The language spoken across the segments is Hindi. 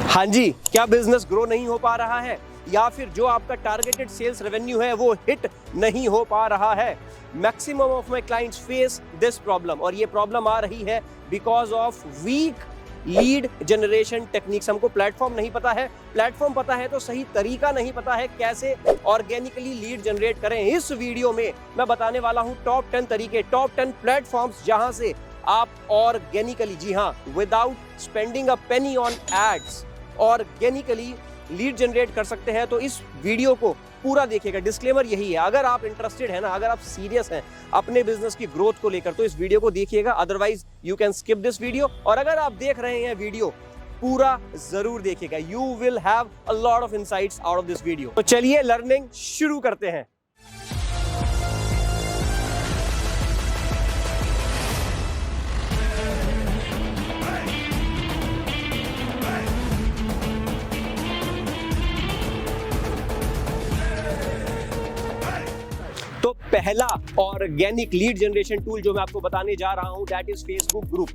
हाँ जी, क्या बिजनेस ग्रो नहीं हो पा रहा है या फिर जो आपका टारगेटेड सेल्स रेवेन्यू है वो हिट नहीं हो पा रहा है? Maximum of my clients face this problem और ये प्रॉब्लम आ रही है because of weak lead generation techniques. हमको प्लेटफॉर्म नहीं पता है, प्लेटफॉर्म पता है तो सही तरीका नहीं पता है कैसे ऑर्गेनिकली लीड जनरेट करें। इस वीडियो में मैं बताने वाला हूं टॉप 10 तरीके, टॉप 10 प्लेटफॉर्म्स जहां से आप ऑर्गेनिकली, जी हां, without spending a penny on ads, organically lead generate कर सकते हैं। तो इस वीडियो को पूरा देखिएगा। डिस्क्लेमर यही है, अगर आप इंटरेस्टेड हैं ना, अगर आप सीरियस हैं अपने बिजनेस की ग्रोथ को लेकर, तो इस वीडियो को देखिएगा, otherwise you can skip this video. और अगर आप देख रहे हैं वीडियो, पूरा जरूर देखिएगा, you will have a lot of insights out of this video. तो चलिए लर्निंग शुरू करते हैं। तो पहला ऑर्गेनिक लीड जनरेशन टूल जो मैं आपको बताने जा रहा हूं, that is Facebook group.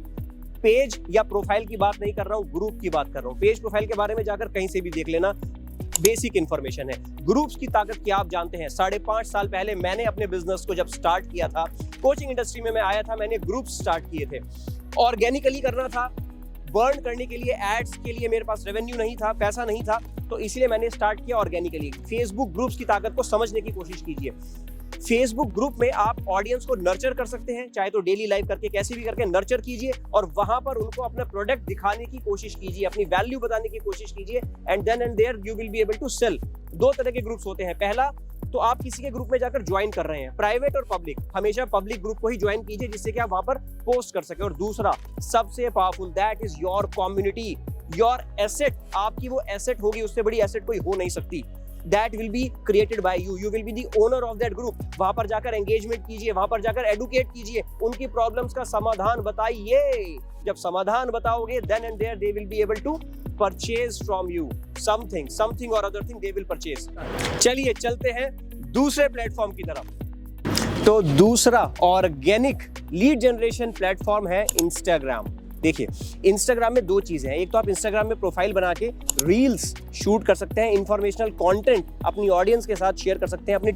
Page या प्रोफाइल की बात नहीं कर रहा हूं, ग्रुप की बात कर रहा हूं। पेज प्रोफाइल के बारे में जाकर कहीं से भी देख लेना, बेसिक इंफॉर्मेशन है। ग्रुप्स की ताकत क्या आप जानते हैं? 5.5 साल पहले मैंने अपने बिजनेस को जब स्टार्ट किया था, कोचिंग इंडस्ट्री में मैं आया था, मैंने ग्रुप स्टार्ट किए थे। ऑर्गेनिकली करना था, बर्न करने के लिए, एड्स के लिए मेरे पास रेवेन्यू नहीं था, पैसा नहीं था, तो इसलिए मैंने स्टार्ट किया ऑर्गेनिकली। फेसबुक ग्रुप्स की ताकत को समझने की कोशिश कीजिए। फेसबुक ग्रुप में आप ऑडियंस को नर्चर कर सकते हैं, चाहे तो डेली लाइव करके, कैसे भी करके नर्चर कीजिए और वहां पर उनको अपना प्रोडक्ट दिखाने की कोशिश कीजिए, अपनी वैल्यू बताने की कोशिश कीजिए, and then and there you will be able to sell. दो तरह के ग्रुप्स होते हैं। पहला, तो आप किसी के ग्रुप में जाकर ज्वाइन कर रहे हैं, प्राइवेट और पब्लिक, हमेशा पब्लिक ग्रुप को ही ज्वाइन कीजिए जिससे कि आप वहां पर पोस्ट कर सके। और दूसरा, सबसे powerful, that is your community, your asset. आपकी वो एसेट होगी, उससे बड़ी एसेट कोई हो नहीं सकती। That will be created by you. You will be the owner of that group. वहां पर जाकर एंगेजमेंट कीजिए, वहां पर जाकर एडुकेट कीजिए, उनकी प्रॉब्लम्स का समाधान बताइए। जब समाधान बताओगे, then and there they will be able to purchase from you something or other thing they will purchase. चलिए चलते हैं दूसरे प्लेटफॉर्म की तरफ। तो दूसरा ऑर्गेनिक लीड जनरेशन प्लेटफॉर्म है इंस्टाग्राम। देखिए, इंस्टाग्राम में दो चीजें हैं। एक तो आप इंस्टाग्राम में प्रोफाइल बना के रील्स शूट कर सकते हैं, इंफॉर्मेशनल कंटेंट अपनी ऑडियंस के साथ शेयर कर सकते हैं, अपनी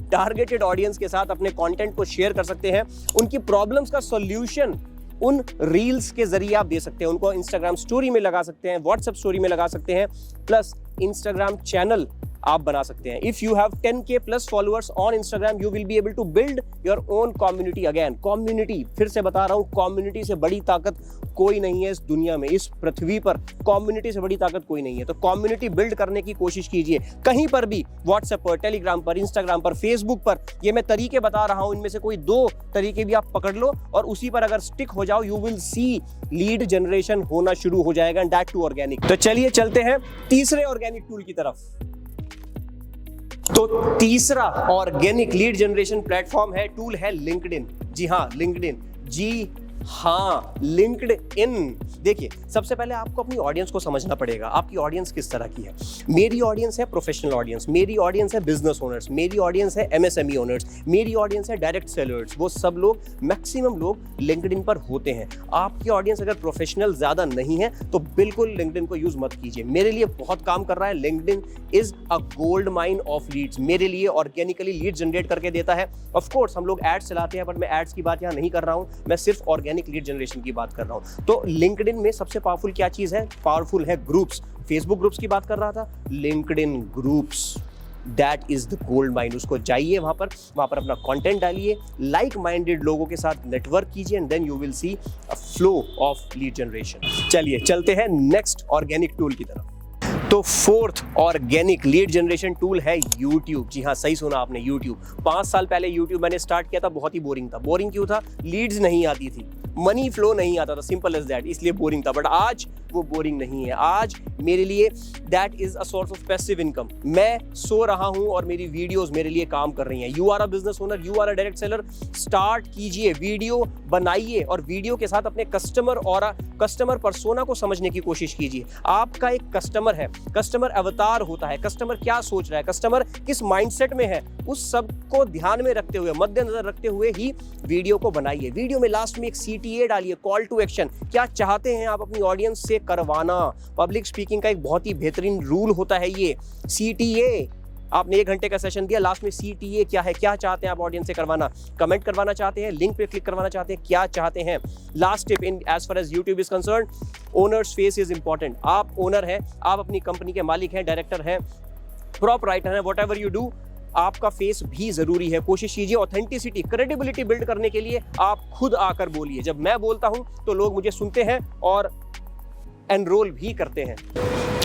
टारगेटेड ऑडियंस के साथ अपने कंटेंट को शेयर कर सकते हैं। उनकी प्रॉब्लम्स का सॉल्यूशन उन रील्स के जरिए आप दे सकते हैं। उनको इंस्टाग्राम स्टोरी में लगा सकते हैं, व्हाट्सएप स्टोरी में लगा सकते हैं, प्लस इंस्टाग्राम चैनल आप बना सकते हैं। If you have 10K plus followers on Instagram, you will be able to build your own community. Again community, फिर से बता रहा हूं, कम्युनिटी से बड़ी ताकत कोई नहीं है इस दुनिया में, इस पृथ्वी पर कम्युनिटी से बड़ी ताकत कोई नहीं है। तो कम्युनिटी बिल्ड करने की कोशिश कीजिए, कहीं पर भी, व्हाट्सएप पर, टेलीग्राम पर, इंस्टाग्राम पर, फेसबुक पर। ये मैं तरीके बता रहा हूं, इनमें से कोई 2 तरीके भी आप पकड़ लो और उसी पर अगर स्टिक हो जाओ, you will C lead generation होना शुरू हो जाएगा, एंड दैट टू ऑर्गेनिक। तो चलिए चलते हैं तीसरे ऑर्गेनिक टूल की तरफ। तो तीसरा ऑर्गेनिक लीड जनरेशन प्लेटफॉर्म है, टूल है लिंक्डइन। जी हाँ, लिंक्डइन, जी हाँ, लिंक्डइन। देखिए, सबसे पहले आपको अपनी ऑडियंस को समझना पड़ेगा। आपकी ऑडियंस किस तरह की है? मेरी ऑडियंस है प्रोफेशनल ऑडियंस, मेरी ऑडियंस है बिजनेस ओनर्स, मेरी ऑडियंस है MSME ओनर्स, मेरी ऑडियंस है डायरेक्ट सेलर्स। वो सब लोग, मैक्सिमम लोग लिंक्डइन पर होते हैं। आपकी ऑडियंस अगर प्रोफेशनल ज्यादा नहीं है तो बिल्कुल लिंक्डइन को यूज मत कीजिए। मेरे लिए बहुत काम कर रहा है LinkedIn, is a gold mine of leads. मेरे लिए ऑर्गेनिकली लीड जनरेट करके देता है। ऑफ कोर्स हम लोग एड्स चलाते हैं, बट मैं एड्स की बात यहाँ नहीं कर रहा हूँ, मैं सिर्फ ऑर्गेनिक लीड जनरेशन की बात कर रहा हूं। तो लिंक्डइन में सबसे पावरफुल क्या चीज है? पावरफुल है ग्रुप्स। फेसबुक ग्रुप्स की बात कर रहा था, LinkedIn groups, that is the gold mine. उसको जाइए, वहां पर अपना कंटेंट डालिए, लाइक माइंडेड लोगों के साथ नेटवर्क कीजिए, and then you will see a flow of lead generation. चलिए चलते हैं नेक्स्ट ऑर्गेनिक टूल की तरफ। तो fourth organic lead generation tool है YouTube। जी हाँ, सही सुना आपने, YouTube। 5 साल पहले YouTube मैंने स्टार्ट किया था, बहुत ही बोरिंग था। बोरिंग क्यों था? लीड्स नहीं आती थी, मनी फ्लो नहीं आता था, सिंपल एज दैट, इसलिए बोरिंग था। बट आज वो बोरिंग नहीं है। आज मेरे लिए that is a source of passive income. मैं सो रहा हूं और मेरी वीडियोस मेरे लिए काम कर रही हैं। You are a business owner, you are a direct seller, start कीजिए, वीडियो बनाइए और वीडियो के साथ अपने कस्टमर और कस्टमर पर्सोना को समझने की कोशिश कीजिए। आपका एक कस्टमर है, कस्टमर अवतार होता है, कस्टमर क्या सोच रहा है, कस्टमर किस माइंडसेट में है, उस सब को ध्यान में रखते हुए, मद्देनजर रखते हुए ही वीडियो को बनाइए। वीडियो में लास्ट में एक CTA डालिए, कॉल टू एक्शन। क्या चाहते हैं आप अपनी ऑडियंस से करवाना? पब्लिक स्पीकिंग का एक बहुत ही बेहतरीन रूल होता है ये CTA। आपने 1 घंटे का सेशन दिया, लास्ट में CTA क्या है, क्या चाहते हैं आप ऑडियंस से करवाना? कमेंट करवाना चाहते हैं, लिंक पे क्लिक करवाना चाहते हैं, क्या चाहते हैं? Last tip in as far as YouTube is concern, owners face is important. आप ओनर हैं, आप अपनी कंपनी के मालिक हैं, डायरेक्टर हैं, प्रॉप राइटर हैं, वॉट एवर यू डू, आपका फेस भी जरूरी है। कोशिश कीजिए ऑथेंटिसिटी, क्रेडिबिलिटी बिल्ड करने के लिए आप खुद आकर बोलिए। जब मैं बोलता हूं तो लोग मुझे सुनते हैं और एनरोल भी करते हैं।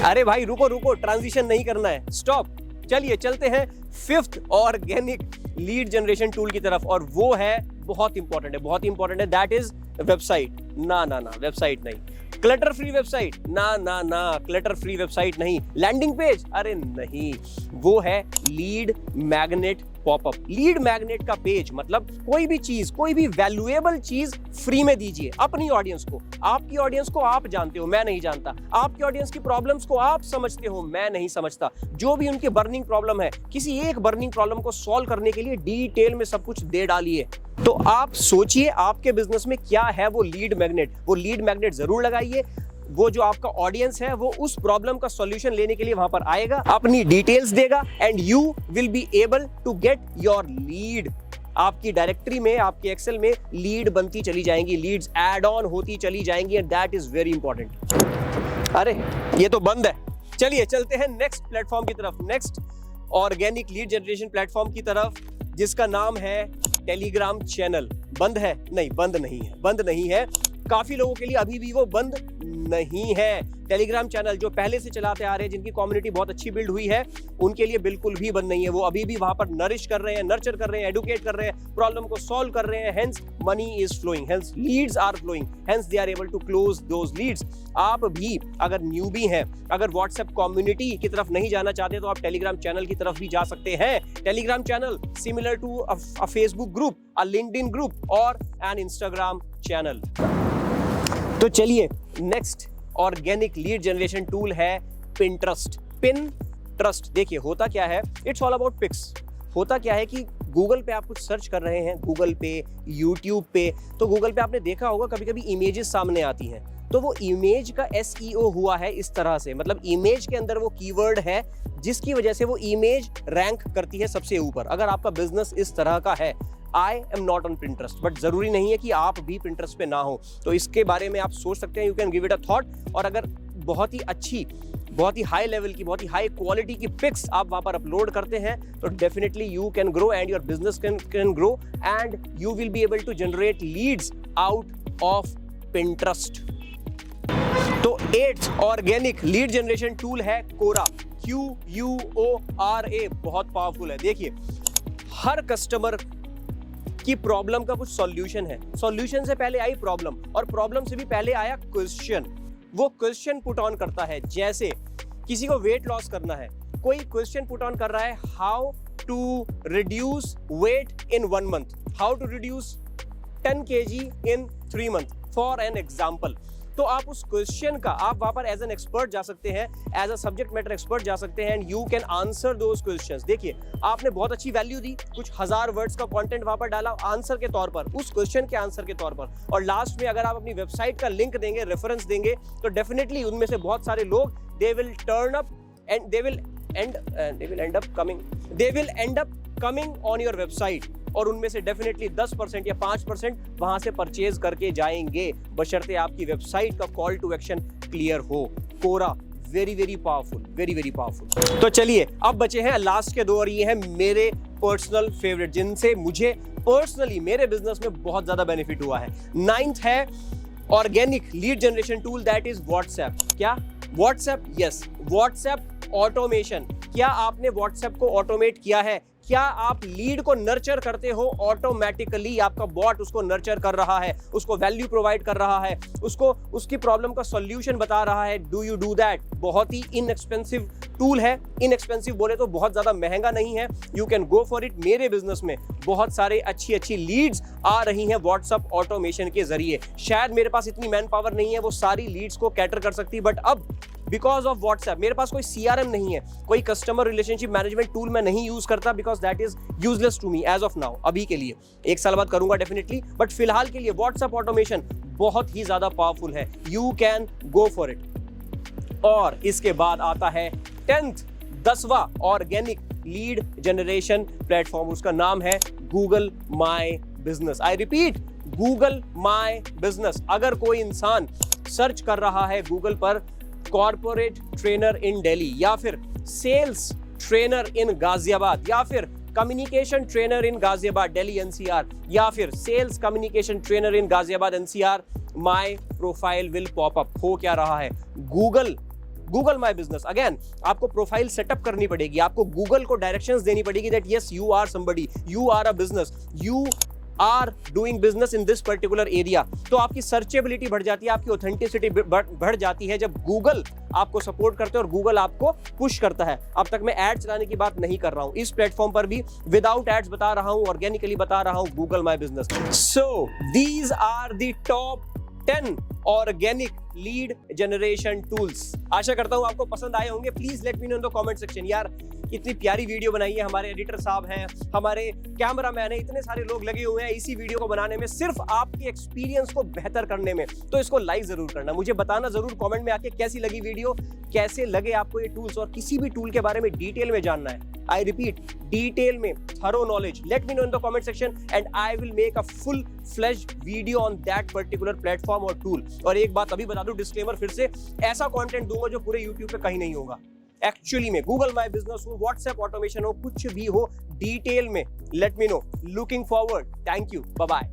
अरे भाई रुको रुको, ट्रांजिशन नहीं करना है, स्टॉप। चलिए चलते हैं 5th organic lead generation tool की तरफ, और वो है बहुत इंपॉर्टेंट है, बहुत इंपॉर्टेंट है, दैट इज वेबसाइट। ना ना ना, वेबसाइट नहीं, क्लटर फ्री वेबसाइट, ना ना ना, क्लटर फ्री वेबसाइट नहीं, लैंडिंग पेज, अरे नहीं, वो है lead magnet popup. Lead magnet का पेज मतलब कोई भी चीज, कोई भी वैल्यूएबल चीज फ्री में दीजिए अपनी ऑडियंस को। आपकी ऑडियंस को आप जानते हो, मैं नहीं जानता। आपकी ऑडियंस की प्रॉब्लम्स को आप समझते हो, मैं नहीं समझता। जो भी उनकी बर्निंग प्रॉब्लम है, किसी एक बर्निंग प्रॉब्लम को सॉल्व करने के लिए डिटेल में सब कुछ दे डालिए। तो आप सोचिए आपके बिजनेस में क्या है वो लीड मैग्नेट। वो लीड मैग्नेट जरूर लगाइए। वो जो आपका ऑडियंस है वो उस प्रॉब्लम का सॉल्यूशन लेने के लिए वहां पर आएगा, अपनी डिटेल्स देगा, and you will be able to get your lead. आपकी डायरेक्टरी में, आपके एक्सेल में लीड बनती चली जाएंगी, लीड्स ऐड ऑन होती चली जाएंगी, and that is very important. अरे ये तो बंद है। चलिए चलते हैं नेक्स्ट प्लेटफॉर्म की तरफ, next organic lead generation platform की तरफ, जिसका नाम है टेलीग्राम चैनल। बंद है? नहीं, बंद नहीं है, बंद नहीं है। काफी लोगों के लिए अभी भी वो बंद नहीं है। टेलीग्राम चैनल जो पहले से चलाते आ रहे हैं, जिनकी कम्युनिटी बहुत अच्छी बिल्ड हुई है, उनके लिए बिल्कुल भी बंद नहीं है। वो अभी भी वहां पर नरिश कर रहे हैं, नर्चर कर रहे हैं, एडुकेट कर रहे हैं, प्रॉब्लम को सॉल्व कर रहे हैं, hence money is flowing, hence leads are flowing, hence they are able to close those leads. आप भी अगर न्यूबी हैं, अगर व्हाट्सएप कम्युनिटी की तरफ नहीं जाना चाहते, तो आप टेलीग्राम चैनल की तरफ भी जा सकते हैं। Telegram channel similar to a Facebook group, a LinkedIn group और एन इंस्टाग्राम चैनल। तो चलिए next organic lead generation tool है पिंटरेस्ट। पिंटरेस्ट देखिए होता क्या है, इट्स ऑल अबाउट पिक्स। होता क्या है कि गूगल पे आप कुछ सर्च कर रहे हैं, गूगल पे, यूट्यूब पे, तो गूगल पे आपने देखा होगा कभी कभी इमेजेस सामने आती हैं, तो वो इमेज का SEO हुआ है इस तरह से, मतलब इमेज के अंदर वो कीवर्ड है जिसकी वजह से वो इमेज रैंक करती है सबसे ऊपर। अगर आपका बिजनेस इस तरह का है, I am not on Pinterest, but जरूरी नहीं है कि आप भी पिंटरेस्ट पे ना हो, तो इसके बारे में आप सोच सकते हैं, you can give it a thought. और अगर बहुत ही अच्छी, बहुत ही हाई लेवल की, बहुत ही हाई क्वालिटी की पिक्स आप वहां पर अपलोड करते हैं, तो definitely you can grow and your business can grow and you will be able to generate leads out of Pinterest. तो 8th organic lead generation tool है कोरा, QUORA। बहुत पावरफुल है। देखिए हर कस्टमर की प्रॉब्लम का कुछ सॉल्यूशन है, सॉल्यूशन से पहले आई प्रॉब्लम, और प्रॉब्लम से भी पहले आया क्वेश्चन। वो क्वेश्चन पुट ऑन करता है, जैसे किसी को वेट लॉस करना है, कोई क्वेश्चन पुट ऑन कर रहा है, how to reduce weight in 1 month, how to reduce 10 kg in 3 months, for an example. तो आप उस क्वेश्चन का, आप वहां पर एज एन एक्सपर्ट जा सकते हैं, as a subject matter expert जा सकते हैं, and you can answer those questions. देखिए आपने बहुत अच्छी वैल्यू दी, कुछ 1000 वर्ड्स का कंटेंट वहां पर डाला आंसर के तौर पर, उस क्वेश्चन के आंसर के तौर पर, और लास्ट में अगर आप अपनी वेबसाइट का लिंक देंगे, रेफरेंस देंगे, तो डेफिनेटली उनमें से बहुत सारे लोग they will turn up and they will and up coming on your website, और उनमें से डेफिनेटली 10% या 5% वहां से परचेज करके जाएंगे, बशर्ते आपकी वेबसाइट का कॉल टू एक्शन क्लियर हो। Quora very very powerful, very very powerful. तो चलिए अब बचे हैं लास्ट के 2, और ये हैं मेरे पर्सनल फेवरेट, जिनसे मुझे पर्सनली मेरे बिजनेस में बहुत ज्यादा बेनिफिट हुआ है। 9th है organic lead generation tool, that is WhatsApp. क्या? WhatsApp, yes, WhatsApp automation. क्या आपने व्हाट्सएप को ऑटोमेट किया है? क्या आप लीड को नर्चर करते हो? ऑटोमेटिकली आपका बॉट उसको नर्चर कर रहा है, उसको वैल्यू प्रोवाइड कर रहा है, उसको उसकी प्रॉब्लम का सॉल्यूशन बता रहा है। Do you do that? बहुत ही इनएक्सपेंसिव टूल है। इनएक्सपेंसिव बोले तो बहुत ज्यादा महंगा नहीं है। You can go for it. मेरे बिजनेस में बहुत सारे अच्छी लीड्स आ रही हैं व्हाट्सएप ऑटोमेशन के जरिए। शायद मेरे पास इतनी मैन पावर नहीं है वो सारी लीड्स को कैटर कर सकती, बट अब बिकॉज ऑफ व्हाट्सएप मेरे पास कोई CRM नहीं है, कोई कस्टमर रिलेशनशिप मैनेजमेंट टूल मैं नहीं यूज करता, because that is useless to me as of now. अभी के लिए, 1 साल बाद करूंगा डेफिनेटली, बट फिलहाल के लिए व्हाट्सएप ऑटोमेशन बहुत ही ज्यादा पावरफुल है। You can go for it. और इसके बाद आता है 10वां ऑर्गेनिक लीड जनरेशन प्लेटफॉर्म। उसका नाम है Google my business. I repeat, Google my business. अगर कोई इंसान सर्च कर रहा है गूगल पर कॉर्पोरेट ट्रेनर इन दिल्ली, या फिर सेल्स ट्रेनर इन गाजियाबाद, या फिर communication trainer in Ghaziabad Delhi NCR, या फिर sales communication trainer in Ghaziabad NCR, my profile will pop up. हो क्या रहा है? गूगल माई बिजनेस। अगेन आपको प्रोफाइल सेटअप करनी पड़ेगी, आपको गूगल को डायरेक्शंस देनी पड़ेगी that yes you are somebody, you are a business, you are doing business in this particular area. तो आपकी सर्चेबिलिटी बढ़ जाती है, आपकी ऑथेंटिसिटी बढ़ जाती है जब गूगल आपको सपोर्ट करते हैं और गूगल आपको पुश करता है। अब तक मैं एड चलाने की बात नहीं कर रहा हूं, इस प्लेटफॉर्म पर भी विदाउट एड्स बता रहा हूं, ऑर्गेनिकली बता रहा हूं, Google my business. So these are the top 10 organic lead generation tools. आशा करता हूं आपको पसंद आए होंगे। Please let me know in the comment section. यार इतनी प्यारी वीडियो बनाई है, हमारे एडिटर साहब हैं, हमारे कैमरामैन है, इतने सारे लोग लगे हुए हैं इसी वीडियो को बनाने में, सिर्फ आपके एक्सपीरियंस को बेहतर करने में। तो इसको लाइक जरूर करना, मुझे बताना जरूर कमेंट में आके कैसी लगी वीडियो, कैसे लगे आपको ये टूल्स, और किसी भी टूल के बारे में डिटेल में जानना है, आई रिपीट डिटेल में, thorough knowledge, late me know in the comment section and I will make a full fledged video on that particular platform और टूल। और एक बात अभी बता दूं, डिस्क्लेमर फिर से, ऐसा कंटेंट दूंगा जो पूरे YouTube पे कहीं नहीं होगा। एक्चुअली में गूगल माई बिजनेस हो, व्हाट्सएप ऑटोमेशन हो, कुछ भी हो, डिटेल में let me know. Looking forward. Thank you, bye bye.